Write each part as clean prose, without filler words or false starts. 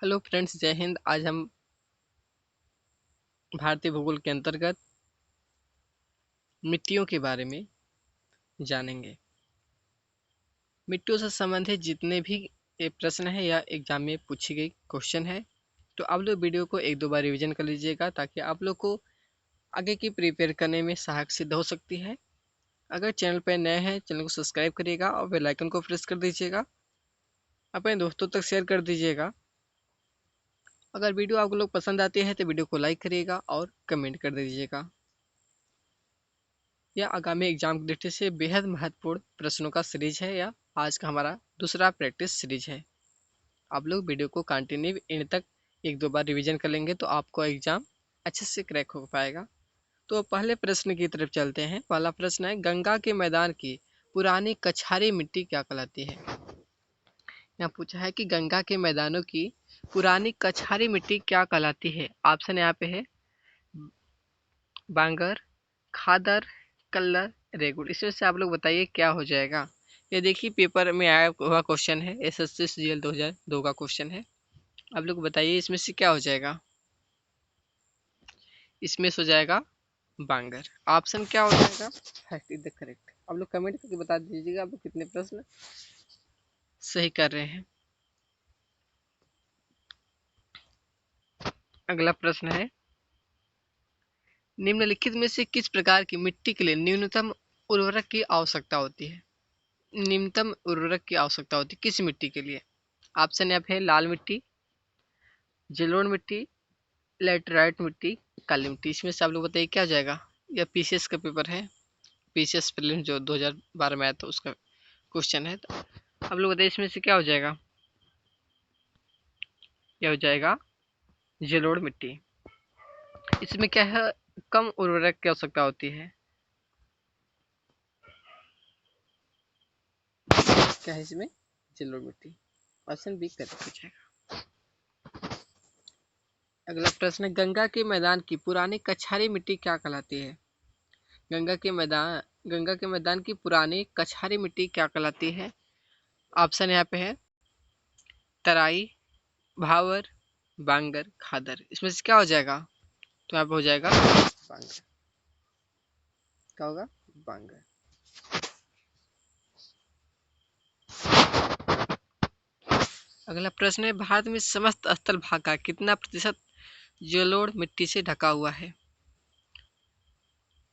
Hello friends, जय हिंद। आज हम भारतीय भूगोल के अंतर्गत मिट्टियों के बारे में जानेंगे। मिट्टियों से संबंधित जितने भी ये प्रश्न है या एग्जाम में पूछी गई क्वेश्चन है, तो आप लोग वीडियो को एक दो बार रिवीजन कर लीजिएगा ताकि आप लोग को आगे की प्रिपेयर करने में सहायक सिद्ध हो सकती है। अगर चैनल पर नए हैं, चैनल को सब्सक्राइब करिएगा और बेल आइकन को प्रेस कर दीजिएगा। अपने दोस्तों तक शेयर कर दीजिएगा। अगर वीडियो आप लोग पसंद आती है तो वीडियो को लाइक करिएगा और कमेंट कर दीजिएगा। यह आगामी एग्जाम की दृष्टि से बेहद महत्वपूर्ण प्रश्नों का सीरीज है। या आज का हमारा दूसरा प्रैक्टिस सीरीज है। आप लोग वीडियो को कंटिन्यू इन तक एक दो बार रिवीजन कर लेंगे तो आपको एग्जाम अच्छे से क्रैक हो पाएगा। तो पहले प्रश्न की तरफ चलते हैं। पहला प्रश्न है, गंगा के मैदान की पुरानी कछारी मिट्टी क्या कहलाती है? यहाँ पूछा है कि गंगा के मैदानों की पुरानी कछारी मिट्टी क्या कहलाती है। ऑप्शन यहाँ पे है बांगर, खादर, कल्लर, रेगुड़। इसमें से आप लोग बताइए क्या हो जाएगा। ये देखिए पेपर में आया हुआ क्वेश्चन है, एसएससी सीजीएल 2002 का क्वेश्चन है। आप लोग बताइए इसमें से क्या हो जाएगा। इसमें से हो जाएगा बांगर। ऑप्शन क्या हो जाएगा? First is the correct. आप लोग कमेंट करके बता दीजिएगा आप लोग कितने प्रश्न सही कर रहे हैं। अगला प्रश्न है, निम्नलिखित में से किस प्रकार की मिट्टी के लिए न्यूनतम उर्वरक की आवश्यकता होती है? न्यूनतम उर्वरक की आवश्यकता होती है किस मिट्टी के लिए? ऑप्शन एफ है लाल मिट्टी, जलोढ़ मिट्टी, लैटेराइट मिट्टी, काली मिट्टी। इसमें से आप लोग बताइए क्या हो जाएगा। यह पीसीएस का पेपर है, पीसीएस प्रीलिम्स जो 2012 में आया था उसका क्वेश्चन है। तो आप लोग बताइए इसमें से क्या हो जाएगा। यह हो जाएगा जलोढ़ मिट्टी। इसमें क्या है, कम उर्वरक की आवश्यकता होती है। क्या है इसमें? जलोढ़ मिट्टी। ऑप्शन बी करेक्ट हो जाएगा। अगला प्रश्न है, गंगा के मैदान की पुरानी कछारी मिट्टी क्या कहलाती है? गंगा के मैदान की पुरानी कछारी मिट्टी क्या कहलाती है? ऑप्शन यहाँ पे है तराई, भावर, बांगर, खादर। इसमें से क्या हो जाएगा? तो यहाँ पे हो जाएगा बांगर। क्या होगा? बांगर। अगला प्रश्न है, भारत में समस्त स्थल भाग का कितना प्रतिशत जलोढ़ मिट्टी से ढका हुआ है?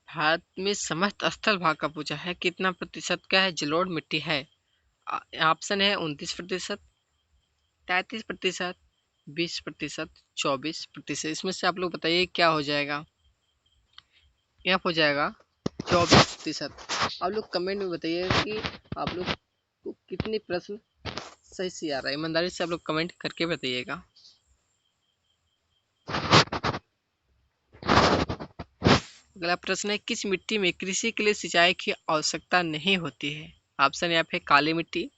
भारत में समस्त स्थल भाग का पूछा है, कितना प्रतिशत क्या है जलोढ़ मिट्टी है? ऑप्शन है 29%, 33%, 20%, 24%। इसमें से आप लोग बताइए क्या हो जाएगा। यहाँ हो जाएगा 24%। आप लोग कमेंट में बताइए कि आप लोग को कितने प्रश्न सही से आ रहा है। ईमानदारी से आप लोग कमेंट करके बताइएगा। अगला प्रश्न है, किस मिट्टी में कृषि के लिए सिंचाई की आवश्यकता नहीं होती है? ऑप्शन यहाँ पे काली मिट्टी,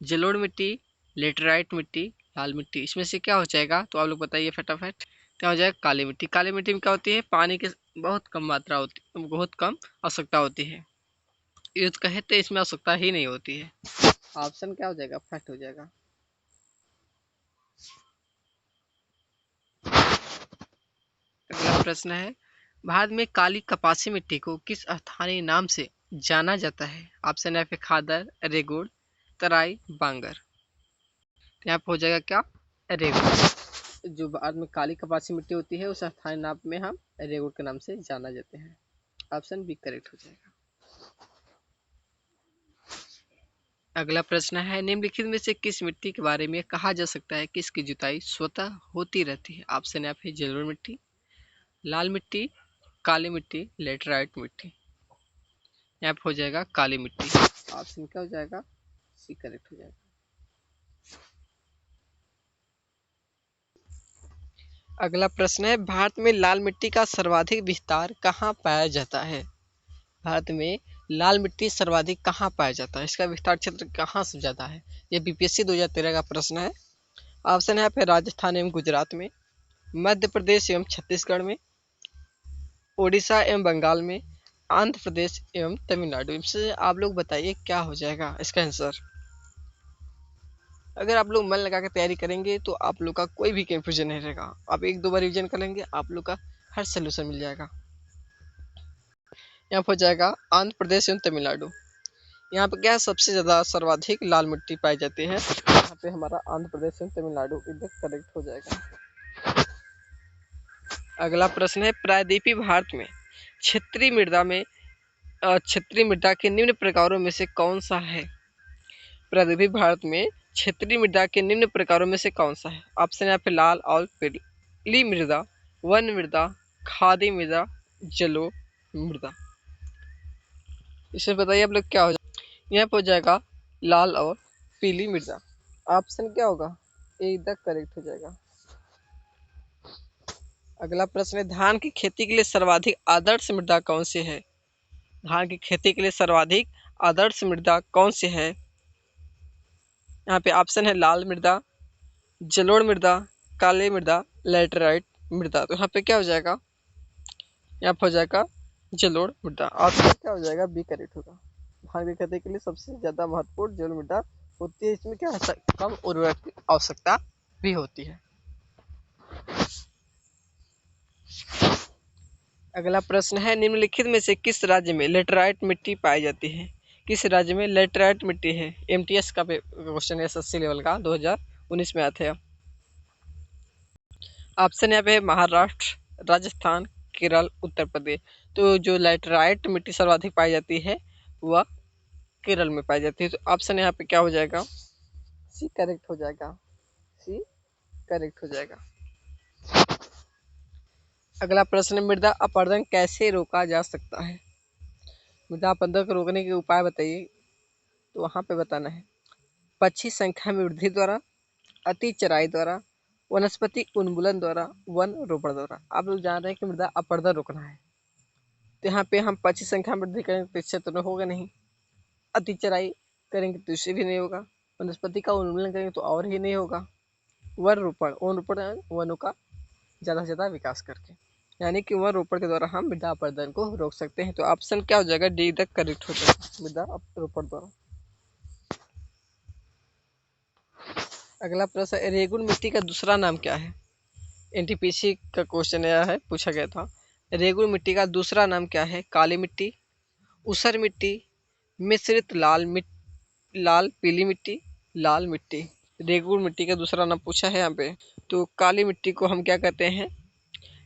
जलोढ़ मिट्टी, लेटराइट मिट्टी, लाल मिट्टी। इसमें से क्या हो जाएगा? तो आप लोग बताइए फटाफट। क्या हो जाएगा? काली मिट्टी। काली मिट्टी में क्या होती है, पानी की बहुत कम मात्रा होती, बहुत कम आवश्यकता होती है। युद्ध कहे तो इसमें आवश्यकता ही नहीं होती है। ऑप्शन क्या हो जाएगा? फर्स्ट हो जाएगा। अगला प्रश्न है, भारत में काली कपासी मिट्टी को किस स्थानीय नाम से जाना जाता है? ऑप्शन है खादर, रेगुड़, तराई, बांगर। तो यहाँ पे हो जाएगा क्या? रेगुड़। जो भारत में काली कपासी मिट्टी होती है उस स्थानीय नाम में हम रेगुड़ के नाम से जाना जाते हैं। ऑप्शन बी करेक्ट हो जाएगा। अगला प्रश्न है, निम्नलिखित में से किस मिट्टी के बारे में कहा जा सकता है कि इसकी जुताई स्वतः होती रहती है? ऑप्शन है जलोढ़ मिट्टी, लाल मिट्टी, काली मिट्टी, लेटराइट मिट्टी। यहाँ पे हो जाएगा काली मिट्टी। ऑप्शन क्या हो जाएगा? सी करेक्ट हो जाएगा। अगला प्रश्न है, भारत में लाल मिट्टी का सर्वाधिक विस्तार कहाँ पाया जाता है? भारत में लाल मिट्टी सर्वाधिक कहाँ पाया जाता है? इसका विस्तार क्षेत्र कहाँ से ज़्यादा है? यह बीपीएससी 2013 का प्रश्न है। ऑप्शन है यहाँ पे राजस्थान एवं गुजरात में, मध्य प्रदेश एवं छत्तीसगढ़ में, उड़ीसा एवं बंगाल में, आंध्र प्रदेश एवं तमिलनाडु। इससे आप लोग बताइए क्या हो जाएगा इसका आंसर। अगर आप लोग मन लगा के तैयारी करेंगे तो आप लोग का कोई भी कंफ्यूजन नहीं रहेगा। आप एक दो बार रिविजन कर लेंगे, आप लोग का हर सोल्यूशन मिल जाएगा। यहाँ पर हो जाएगा आंध्र प्रदेश एवं तमिलनाडु। यहाँ पे क्या है, सबसे ज़्यादा सर्वाधिक लाल मिट्टी पाई जाती है। यहाँ पे हमारा आंध्र प्रदेश एवं तमिलनाडु इधर करेक्ट हो जाएगा। अगला प्रश्न है, प्रायद्वीपीय भारत में क्षेत्रीय मृदा के निम्न प्रकारों में से कौन सा है? प्रायद्वीपीय भारत में क्षेत्रीय मृदा के निम्न प्रकारों में से कौन सा है? ऑप्शन यहाँ पे लाल और पीली मृदा, वन मृदा, खादी मृदा, जलोढ़ मृदा। इसे बताइए आप लोग क्या हो जाएगा? यहाँ पे हो जाएगा लाल और पीली मृदा। ऑप्शन क्या होगा? एकदम करेक्ट हो जाएगा। अगला प्रश्न है, धान की खेती के लिए सर्वाधिक आदर्श मृदा कौन सी है? धान की खेती के लिए सर्वाधिक आदर्श मृदा कौन सी है? यहाँ पे ऑप्शन है लाल मृदा, जलोढ़ मृदा, काली मृदा, लैटेराइट मृदा। तो यहाँ पे क्या हो जाएगा? यहाँ पे हो जाएगा जलोढ़ मृदा। ऑप्शन क्या हो जाएगा? बी करेक्ट होगा। धान की खेती के लिए सबसे ज्यादा महत्वपूर्ण जलोढ़ मृदा होती है। इसमें क्या है, कम उर्वरक की आवश्यकता भी होती है। अगला प्रश्न है, निम्नलिखित में से किस राज्य में लेटराइट मिट्टी पाई जाती है? किस राज्य में लेटराइट मिट्टी है? एमटीएस का क्वेश्चन है, एसएससी लेवल का 2019 में आया था। ऑप्शन यहाँ पे है महाराष्ट्र, राजस्थान, केरल, उत्तर प्रदेश। तो जो लेटराइट मिट्टी सर्वाधिक पाई जाती है वह केरल में पाई जाती है। तो ऑप्शन यहाँ पे क्या हो जाएगा? सी करेक्ट हो जाएगा। सी करेक्ट हो जाएगा। अगला प्रश्न, मृदा अपरदन कैसे रोका जा सकता है? मृदा अपरदन को रोकने के उपाय बताइए। तो वहाँ पे बताना है, पक्षी संख्या में वृद्धि द्वारा, अति चराई द्वारा, वनस्पति उन्मूलन द्वारा, वन रोपण द्वारा। आप लोग जान रहे हैं कि मृदा अपरदन रोकना है, तो यहाँ पे हम पक्षी संख्या में वृद्धि करेंगे तो इससे तो होगा नहीं, अति चराई करेंगे तो इससे भी नहीं होगा, वनस्पति का उन्मूलन करेंगे तो और ही नहीं होगा, वन रोपण वनों का ज़्यादा से ज़्यादा विकास करके, यानी कि वन रोपण के द्वारा हम मृदा अपरदन को रोक सकते हैं। तो ऑप्शन क्या हो जाएगा? डी तक करेक्ट हो जाएगा, मृदा रोपण द्वारा। अगला प्रश्न, रेगुन मिट्टी का दूसरा नाम क्या है? एनटीपीसी का क्वेश्चन आया है, पूछा गया था। रेगुन मिट्टी का दूसरा नाम क्या है? काली मिट्टी, ऊसर मिट्टी, मिश्रित लाल पीली मिट्टी, लाल मिट्टी। रेगुन मिट्टी का दूसरा नाम पूछा है यहाँ पे। तो काली मिट्टी को हम क्या कहते हैं?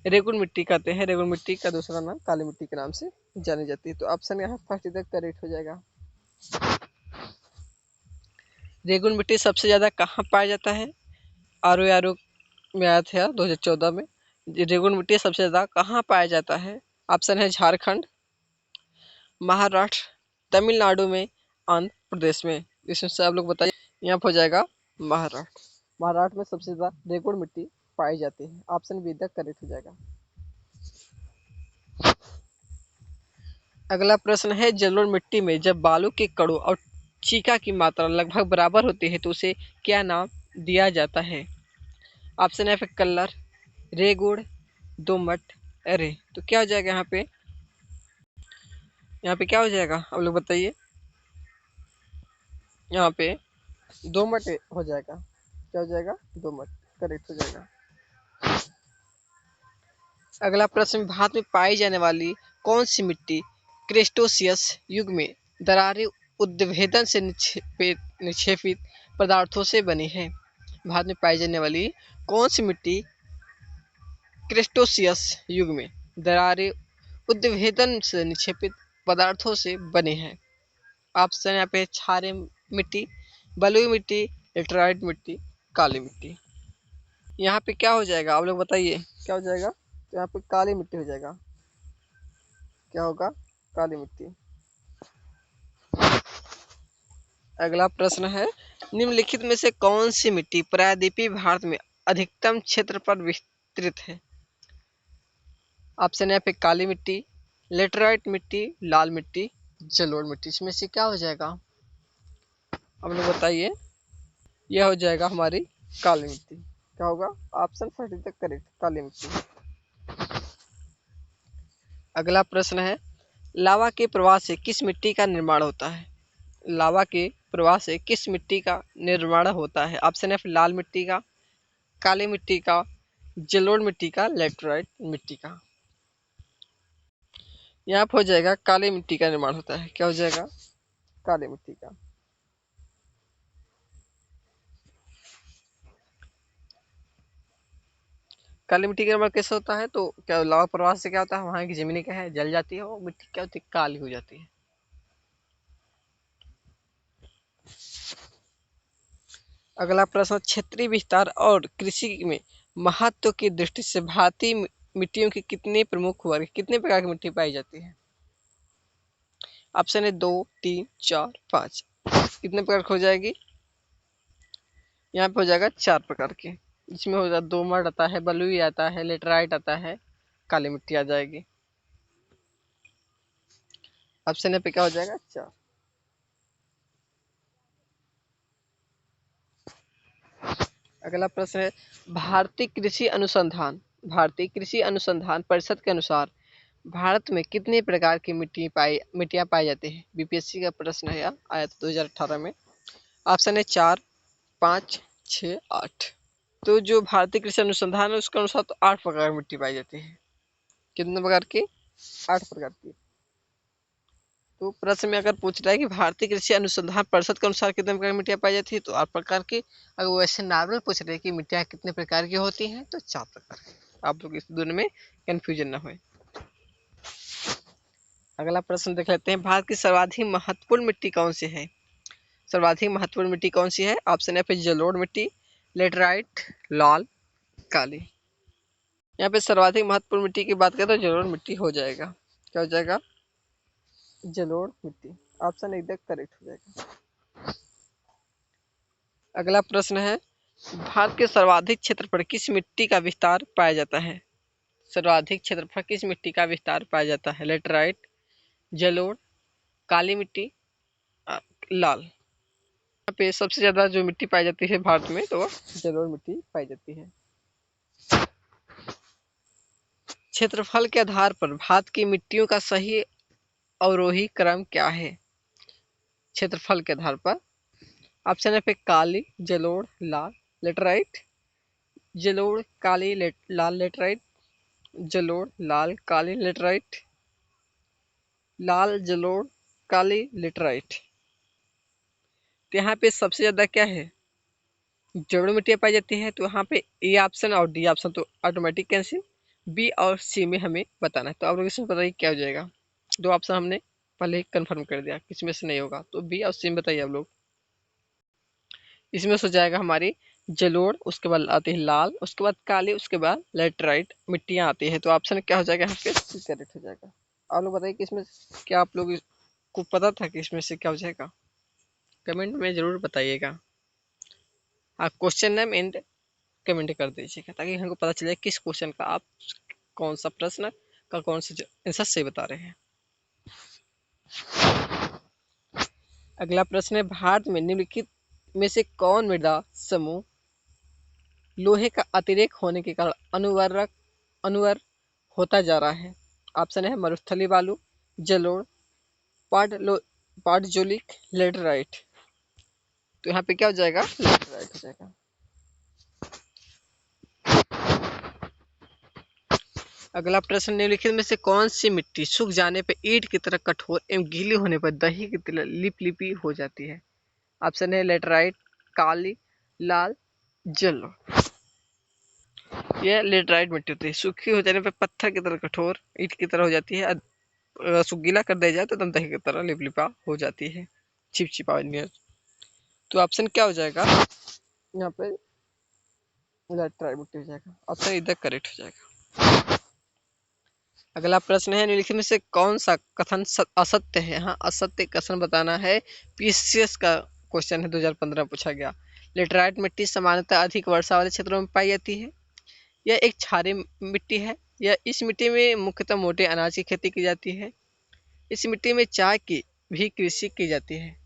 रेगुन मिट्टी कहते हैं। रेगुन मिट्टी का दूसरा नाम काली मिट्टी के नाम से जानी जाती है। तो ऑप्शन यहाँ फर्स्ट इधर करेक्ट हो जाएगा। रेगुन मिट्टी सबसे ज़्यादा कहाँ पाया जाता है? आर में आया था 2014 में। रेगुन मिट्टी सबसे ज़्यादा कहाँ पाया जाता है? ऑप्शन है झारखंड, महाराष्ट्र, तमिलनाडु में, आंध्र प्रदेश में। इसमें से आप लोग बताइए। यहाँ पर हो जाएगा महाराष्ट्र। महाराष्ट्र में सबसे ज़्यादा रेगुन मिट्टी पाई जाती है। ऑप्शन बी तक करेक्ट हो जाएगा। अगला प्रश्न है, जलोढ़ मिट्टी में जब बालू के कणों और चीका की मात्रा लगभग बराबर होती है तो उसे क्या नाम दिया जाता है? ऑप्शन है फिर कल्लर, रेगुड़, दोमट, अरे। तो क्या हो जाएगा यहाँ पे? यहाँ पे क्या हो जाएगा आप लोग बताइए। यहाँ पे दोमट हो जाएगा। क्या हो जाएगा? दोमट करेक्ट हो जाएगा। अगला प्रश्न, भारत में पाई जाने वाली कौन सी मिट्टी क्रेस्टोसियस युग में दरारें उद्भेदन से निक्षेपित पदार्थों से बनी है? भारत में पाई जाने वाली कौन सी मिट्टी क्रेस्टोसियस युग में दरारें उद्भेदन से निक्षेपित पदार्थों से बनी है? ऑप्शन यहाँ पे क्षारीय मिट्टी, बलुई मिट्टी, लेटराइट मिट्टी, काली मिट्टी। यहाँ पे क्या हो जाएगा आप लोग बताइए, क्या हो जाएगा? तो यहाँ पे काली मिट्टी हो जाएगा। क्या होगा? काली मिट्टी। अगला प्रश्न है, निम्नलिखित में से कौन सी मिट्टी प्रायद्वीपीय भारत में अधिकतम क्षेत्र पर विस्तृत है? ऑप्शन है पे काली मिट्टी, लेटराइट मिट्टी, लाल मिट्टी, जलोढ़ मिट्टी। इसमें से क्या हो जाएगा आप लोग बताइए। यह हो जाएगा हमारी काली मिट्टी। क्या होगा? ऑप्शन फर्स्ट तक करेक्ट, काली मिट्टी। अगला प्रश्न है, लावा के प्रवाह से किस मिट्टी का निर्माण होता है? लावा के प्रवाह से किस मिट्टी का निर्माण होता है? ऑप्शन एफ लाल मिट्टी का, काली मिट्टी का, जलोढ़ मिट्टी का, लेटराइट मिट्टी का। यहाँ पे हो जाएगा काली मिट्टी का निर्माण होता है। क्या हो जाएगा? काली मिट्टी का। काली मिट्टी का निर्माण कैसे होता है? तो क्या लावा प्रवाह से क्या होता है, वहां की जमीनें क्या है, जल जाती है, वो मिट्टी क्या होती है, काली हो जाती है। अगला प्रश्न, क्षेत्रीय विस्तार और कृषि में महत्व की दृष्टि से भारतीय मिट्टियों की कितने प्रमुख वर्ग, कितने प्रकार की मिट्टी पाई जाती है? ऑप्शन है 2, 3, 4, 5। कितने प्रकार की हो जाएगी? यहाँ पे हो जाएगा 4 प्रकार की, जिसमें हो जाएगा दोमट आता है, बलुई आता है, लेटराइट आता है, काली मिट्टी आ जाएगी। ऑप्शन पे क्या हो जाएगा? 4। अगला प्रश्न है, भारतीय कृषि अनुसंधान परिषद के अनुसार भारत में कितने प्रकार की मिट्टियां पाई जाती है? बीपीएससी का प्रश्न है, यह आया था 2018 में। ऑप्शन है 4, 5, 6, 8। तो जो भारतीय कृषि अनुसंधान है उसके अनुसार तो 8 प्रकार की मिट्टी पाई जाती है। कितने प्रकार की? 8 प्रकार की। तो प्रश्न में अगर पूछ रहा है कि भारतीय कृषि अनुसंधान परिषद के अनुसार कितने प्रकार की मिट्टियां पाई जाती है, तो 8 प्रकार की। अगर वो ऐसे नॉर्मल पूछ रहे हैं कि मिट्टियां कितने प्रकार की होती हैं, तो 4 प्रकार की। आप लोग इस दोनों में कंफ्यूजन ना हो। अगला प्रश्न देख लेते हैं, भारत की सर्वाधिक महत्वपूर्ण मिट्टी कौन सी है? सर्वाधिक महत्वपूर्ण मिट्टी कौन सी है? ऑप्शन है जलोढ़ मिट्टी, लेटराइट, लाल, काली। यहाँ पे सर्वाधिक महत्वपूर्ण मिट्टी की बात करें तो जलोढ़ मिट्टी हो जाएगा। क्या हो जाएगा? जलोढ़ मिट्टी। ऑप्शन एकदम करेक्ट हो जाएगा। अगला प्रश्न है, भारत के सर्वाधिक क्षेत्र पर किस मिट्टी का विस्तार पाया जाता है? सर्वाधिक क्षेत्र पर किस मिट्टी का विस्तार पाया जाता है? लेटराइट, जलोढ़, काली मिट्टी, लाल। यहाँ पे सबसे ज्यादा जो मिट्टी पाई जाती है भारत में, तो जलोढ़ मिट्टी पाई जाती है। क्षेत्रफल के आधार पर भारत की मिट्टियों का सही अवरोही क्रम क्या है? क्षेत्रफल के आधार पर ऑप्शन है पे काली, जलोढ़, लाल, लेटराइट, जलोढ़, काली, लाल, लेटराइट, जलोढ़, लाल, काली, लेटराइट, लाल, जलोढ़, काली, लेटराइट। तो यहाँ पे सबसे ज्यादा क्या है, जलोढ़ मिट्टियाँ पाई जाती है। तो यहाँ पे ए ऑप्शन और डी ऑप्शन तो ऑटोमेटिक कैंसिल, बी और सी में हमें बताना है। तो आप लोग इसमें बताइए क्या हो जाएगा। 2 ऑप्शन हमने पहले ही कंफर्म कर दिया किसमें से नहीं होगा, तो बी और सी में बताइए आप लोग। इसमें से जाएगा हमारी जलोढ़, उसके बाद आती है लाल, उसके बाद काली, उसके बाद लेटराइट मिट्टियाँ आती है। तो ऑप्शन क्या हो जाएगा यहाँ पे? सी करेक्ट हो जाएगा। आप लोग बताइए कि इसमें क्या आप लोग को पता था कि इसमें से क्या हो जाएगा? कमेंट में जरूर बताइएगा। आप क्वेश्चन नेम एंड कमेंट कर दीजिएगा, ताकि हमको पता चले किस क्वेश्चन का आप कौन सा प्रश्न का कौन सा आंसर सही बता रहे हैं। अगला प्रश्न है, भारत में निम्नलिखित में से कौन मृदा समूह लोहे का अतिरेक होने के कारण अनुवर होता जा रहा है? ऑप्शन है मरुस्थलीय बालू, जलोढ़, पाटजोलिक, लेटराइट। तो यहाँ पे क्या हो जाएगा? लेटराइट हो जाएगा। अगला प्रश्न, निम्नलिखित में से कौन सी मिट्टी सूख जाने पर ईंट की तरह कठोर एवं गीली होने पर दही की तरह लिपलिपी हो जाती है? ऑप्शन है लेटराइट, काली, लाल, जलोढ़। यह लेटराइट मिट्टी होती है, सूखी हो जाने पर पत्थर की तरह कठोर ईंट की तरह हो जाती है। उसको गीला कर दिया जाए तो एकदम दही की तरह लिपलिपा हो जाती है, चिपचिपा। तो ऑप्शन क्या हो जाएगा यहाँ पे? लेटराइट मिट्टी हो जाएगा। ऑप्शन इधर करेक्ट हो जाएगा। अगला प्रश्न है, निम्नलिखित में से कौन सा कथन असत्य है? हाँ, असत्य कथन बताना है। पीसीएस का क्वेश्चन है, 2015 पूछा गया। लेटराइट मिट्टी सामान्यतः अधिक वर्षा वाले क्षेत्रों में पाई जाती है। यह एक क्षारीय मिट्टी है। यह इस मिट्टी में मुख्यतः मोटे अनाज की खेती की जाती है। इस मिट्टी में चाय की भी कृषि की जाती है।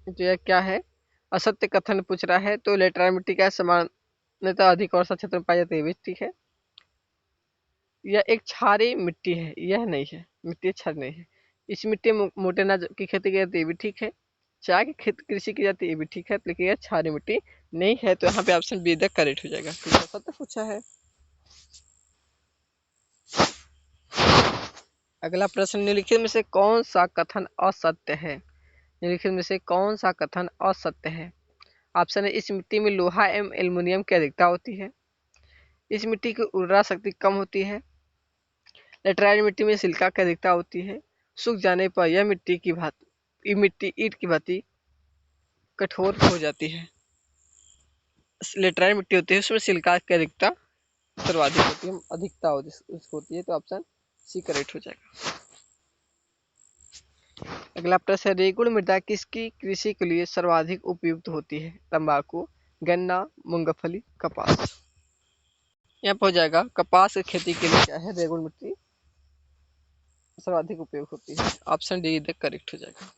तो यह क्या है? असत्य कथन पूछ रहा है। तो लेटराइट मिट्टी का सामान्यतः अधिक वर्षा क्षेत्र में पाई जाती है, भी ठीक है। यह एक क्षारीय मिट्टी है, यह नहीं है, मिट्टी क्षारीय नहीं है। इस मिट्टी में मोटे अनाज की खेती की जाती है, ये भी ठीक है। चाय की कृषि की जाती है, ये भी ठीक है, लेकिन यह क्षारीय मिट्टी नहीं है, तो यहाँ पे ऑप्शन बी द करेक्ट हो जाएगा। सत्य पूछा है। अगला प्रश्न, निम्नलिखित में से कौन सा कथन असत्य है? निम्नलिखित में से कौन सा कथन असत्य है? ऑप्शन है, इस मिट्टी में लोहा एवं एल्युमिनियम की अधिकता होती है। इस मिट्टी की उर्वरा शक्ति कम होती है। लेटराइट मिट्टी में सिलिका की अधिकता होती है। सूख जाने पर यह मिट्टी ईंट की भांति कठोर हो जाती है। लेटराइट मिट्टी होती है, उसमें सिलिका की अधिकता सर्वाधिक होती है, अधिकता होती है, तो ऑप्शन सी करेक्ट हो जाएगा। अगला प्रश्न है, रेगुड़ मृदा किसकी कृषि के लिए सर्वाधिक उपयुक्त होती है? तंबाकू, गन्ना, मूंगफली, कपास। यहाँ पर हो जाएगा कपास की खेती के लिए क्या है, रेगुड़ मिट्टी सर्वाधिक उपयोग होती है। ऑप्शन डी द करेक्ट हो जाएगा।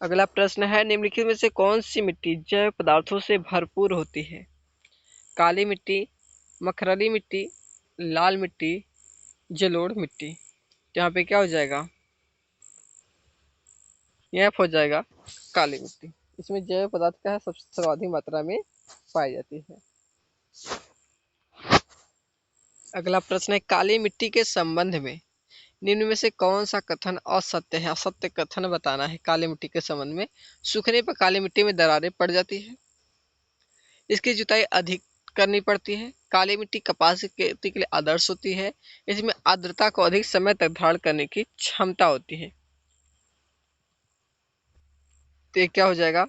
अगला प्रश्न है, निम्नलिखित में से कौन सी मिट्टी जैव पदार्थों से भरपूर होती है? काली मिट्टी, मखरली मिट्टी, लाल मिट्टी, जलोढ़ मिट्टी। यहाँ पे क्या हो जाएगा, यहाँ हो जाएगा काली मिट्टी। इसमें जैव पदार्थ का सबसे सर्वाधिक मात्रा में पाई जाती है। अगला प्रश्न है, काली मिट्टी के संबंध में निम्न में से कौन सा कथन असत्य है? असत्य कथन बताना है काली मिट्टी के संबंध में। सूखने पर काली मिट्टी में दरारें पड़ जाती है। इसकी जुताई अधिक करनी पड़ती है। काली मिट्टी कपास की खेती के लिए आदर्श होती है। इसमें आर्द्रता को अधिक समय तक धारण करने की क्षमता होती है। तो ये क्या हो जाएगा,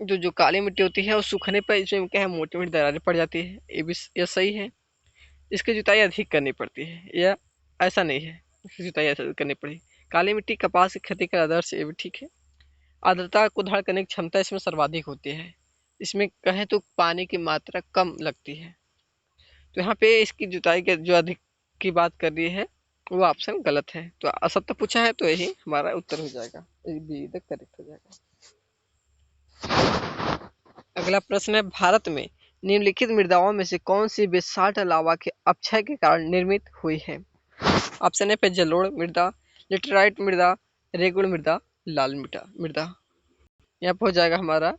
जो काली मिट्टी होती है वो सूखने पर इसमें क्या है, मोटी मोटी दरारें पड़ जाती है, ये भी यह सही है। इसकी जुताई अधिक करनी पड़ती है, यह ऐसा नहीं है इसकी जुताई ऐसा करनी पड़ेगी। काली मिट्टी कपास की खेती का आदर्श, ये भी ठीक है। आर्द्रता को धारण करने की क्षमता इसमें सर्वाधिक होती है। इसमें कहें तो पानी की मात्रा कम लगती है। तो यहाँ पे इसकी जुताई के जो अधिक की बात कर रही है वो ऑप्शन गलत है, तो असत्य पूछा है, तो यही हमारा उत्तर हो जाएगा, बी द करेक्ट हो जाएगा। अगला प्रश्न है, भारत में निम्नलिखित मृदाओं में से कौन सी बेसाल्ट लावा के अपक्षय के कारण निर्मित हुई है? ऑप्शन है पे जलोढ़ मृदा, लेटराइट मृदा, रेगुड़ मृदा, लाल मृदा। यहाँ पर हो जाएगा हमारा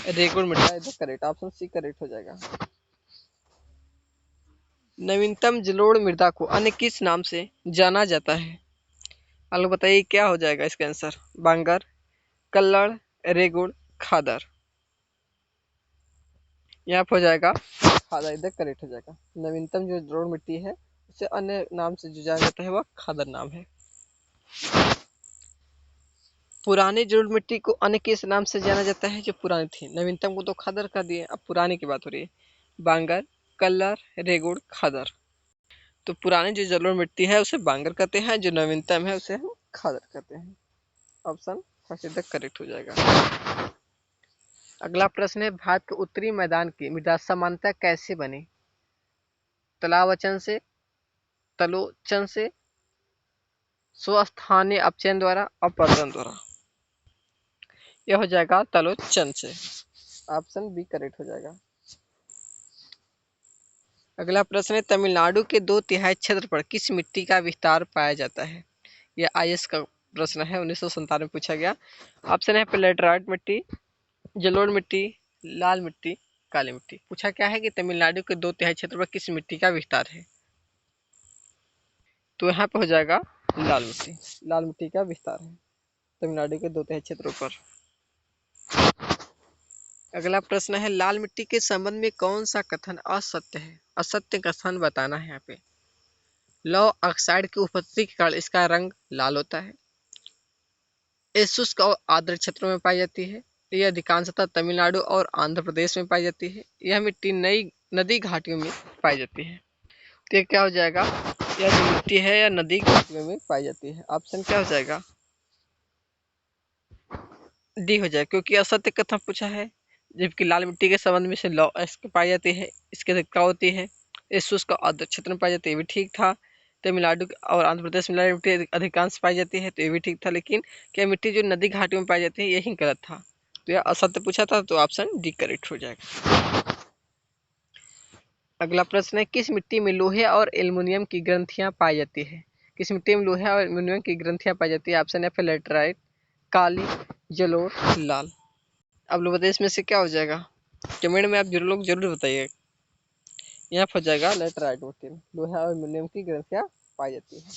रेगुड़ मृदा करेक्ट, ऑप्शन सी करेक्ट हो जाएगा। नवीनतम जलोढ़ मृदा को अन्य किस नाम से जाना जाता है? आप बताइए क्या हो जाएगा इसका आंसर, बांगर, कल्लड़, रेगुड़, खादर। यहाँ पर हो जाएगा खादर, इधर करेक्ट हो जाएगा। नवीनतम जो जलोढ़ मिट्टी है उसे अन्य नाम से जो जाना जाता है वह खादर नाम है। पुरानी जलोढ़ मिट्टी को अन्य किस नाम से जाना जाता है? जो पुरानी थी, नवीनतम को तो खादर कर दिए, अब पुरानी की बात हो रही है। बांगर, कल्लर, रेगुड़, खादर। तो पुरानी जो जलोढ़ मिट्टी है उसे बांगर कहते हैं, जो नवीनतम है उसे हम खादर कहते हैं। ऑप्शन फर्स्ट तक करेक्ट हो जाएगा। अगला प्रश्न है, भारत के उत्तरी मैदान की मृदा समानता कैसे बनी? तलावचन से, तलोचन से, स्वस्थानीय अपचयन द्वारा, अपरदन द्वारा। यह हो जाएगा तलोचन से, ऑप्शन बी करेक्ट हो जाएगा। अगला प्रश्न है, तमिलनाडु के 2/3 क्षेत्र पर किस मिट्टी का विस्तार पाया जाता है? यह आईएएस का प्रश्न है, 1997 में पूछा गया। ऑप्शन है लेटराइट मिट्टी, जलोढ़ मिट्टी, लाल मिट्टी, काली मिट्टी। पूछा क्या है कि तमिलनाडु के 2/3 क्षेत्र पर किस मिट्टी का विस्तार है? तो यहाँ पे हो जाएगा लाल मिट्टी, लाल मिट्टी का विस्तार है तमिलनाडु के 2/3 क्षेत्रों पर। अगला प्रश्न है, लाल मिट्टी के संबंध में कौन सा कथन असत्य है? असत्य कथन बताना है यहाँ पे। लौह ऑक्साइड की उपस्थिति के कारण इसका रंग लाल होता है। ये शुष्क और आर्द्र क्षेत्रों में पाई जाती है। यह अधिकांशतः तमिलनाडु और आंध्र प्रदेश में पाई जाती है। यह मिट्टी नई नदी घाटियों में पाई जाती है। तो ये क्या हो जाएगा, यह जो मिट्टी है यह नदी घाटियों में पाई जाती है। ऑप्शन क्या हो जाएगा, डी हो जाएगा, क्योंकि असत्य कथन पूछा है। जबकि लाल मिट्टी के संबंध में से लौह पाई जाती है, इसकी अधिकता होती है। इस शुष्क और आर्द्र क्षेत्र में पाई जाती है, ये भी ठीक था। तमिलनाडु और आंध्र प्रदेश में लाल मिट्टी अधिकांश पाई जाती है, तो ये भी ठीक था। लेकिन क्या मिट्टी जो नदी घाटियों में पाई जाती है यही गलत था, तो यह असत्य पूछा था, तो ऑप्शन डी करेक्ट हो जाएगा। अगला प्रश्न है, किस मिट्टी में लोहे और एल्युमिनियम की ग्रंथियां पाई जाती है? किस मिट्टी में लोहे और एल्युमिनियम की ग्रंथियां पाई जाती है? ऑप्शन एफ है लेटराइट, काली, जलोढ़, लाल। अब लोग बताइए इसमें से क्या हो जाएगा? कमेंट में आप जरूर लोग जरूर बताइए। यहाँ हो जाएगा लेटराइट मिट्टी में लोहा और एल्युमिनियम की ग्रंथियां पाई जाती है।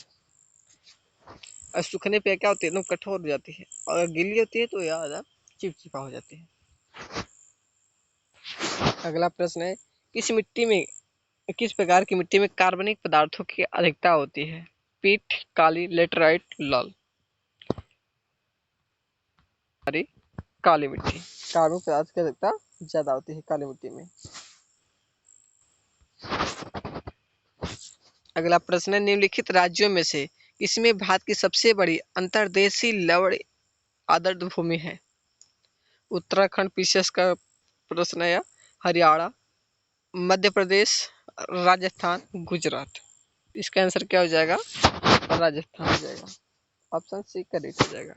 और सूखने पे क्या होती है? एकदम कठोर हो जाती है, और अगर गीली होती है तो यार चिपचिपा हो जाती है। अगला प्रश्न है, किस प्रकार की मिट्टी में कार्बनिक पदार्थों की अधिकता होती है? पीट, काली, लेटराइट, लाल। काली मिट्टी, कार्बनिक पदार्थ की अधिकता ज्यादा होती है काली मिट्टी में। अगला प्रश्न है, निम्नलिखित राज्यों में से किसमें भारत की सबसे बड़ी अंतर्देशीय लवण आर्द्र भूमि है? उत्तराखंड पीसीएस का प्रश्न है, या हरियाणा, मध्य प्रदेश, राजस्थान, गुजरात। इसका आंसर क्या हो जाएगा? राजस्थान हो जाएगा। ऑप्शन सी करेक्ट हो जाएगा।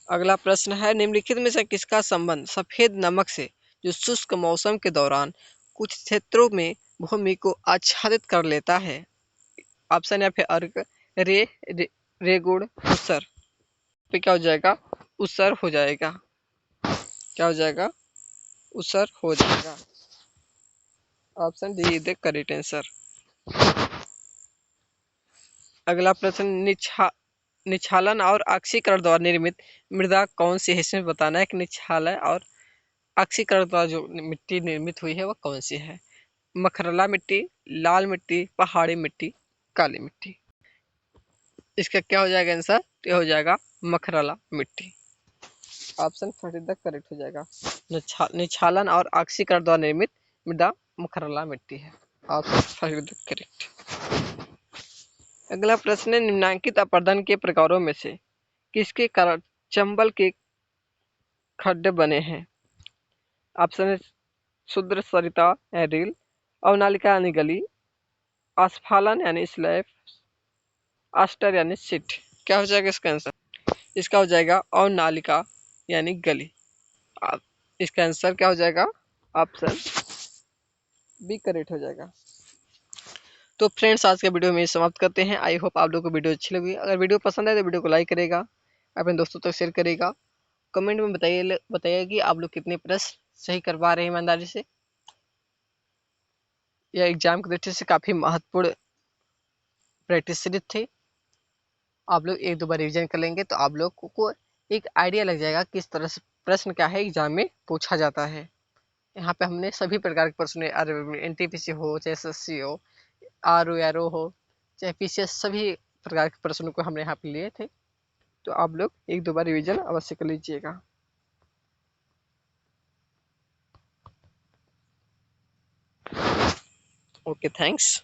अगला प्रश्न है, निम्नलिखित में से किसका संबंध सफेद नमक से, जो शुष्क मौसम के दौरान कुछ क्षेत्रों में भूमि को आच्छादित कर लेता है? ऑप्शन एफ है अर्क, रे, रेगुड़, उसर। पे क्या हो जाएगा? उसर हो जाएगा। क्या हो जाएगा? उसर हो जाएगा। Option D is the correct answer. अगला प्रश्न, निच्छालन और ऑक्सीकरण द्वारा निर्मित मृदा कौन सी है? इसमें बताना है कि निच्छालन और ऑक्सीकरण द्वारा जो मिट्टी निर्मित हुई है वह कौन सी है? मखरला मिट्टी, लाल मिट्टी, पहाड़ी मिट्टी, काली मिट्टी। इसका क्या हो जाएगा आंसर? तो हो जाएगा मखरला मिट्टी। Option first is the correct हो जाएगा। निच्छालन और ऑक्सीकरण द्वारा निर्मित मृदा मखरला मिट्टी है। Option first is the correct. अगला प्रश्न है, निम्नांकित अपरदन के प्रकारों में से किसके कारण चंबल के खड्डे बने हैं? ऑप्शन है शुद्र सरिता या रील, अवनालिका यानी गली, आस्फालन यानी स्लैब, आस्टर यानी सिट। क्या हो जाएगा इसका आंसर? इसका हो जाएगा अवनालिका यानी गली। इसका आंसर क्या हो जाएगा? ऑप्शन बी करेक्ट हो जाएगा। तो फ्रेंड्स, आज के वीडियो में समाप्त करते हैं। आई होप आप लोगों को वीडियो अच्छी लगी। अगर वीडियो पसंद आए तो वीडियो को लाइक करेगा, अपने दोस्तों तक शेयर करेगा। कमेंट में बताइए कि आप लोग कितने प्रश्न सही करवा रहे हैं ईमानदारी से। यह एग्जाम की दृष्टि से काफ़ी महत्वपूर्ण प्रैक्टिस सीरीज थी। आप लोग एक दो बार रिविजन कर लेंगे तो आप लोग को एक आइडिया लग जाएगा किस तरह से प्रश्न क्या है एग्जाम में पूछा जाता है। यहाँ पे हमने सभी प्रकार के प्रश्न, एनटीपीसी हो, चाहे एसएससी हो, आरओ हो, चाहे पीसीएस, सभी प्रकार के प्रश्नों को हमने यहाँ पे लिए थे। तो आप लोग एक दो बार रिविजन अवश्य कर लीजिएगा। Okay, thanks.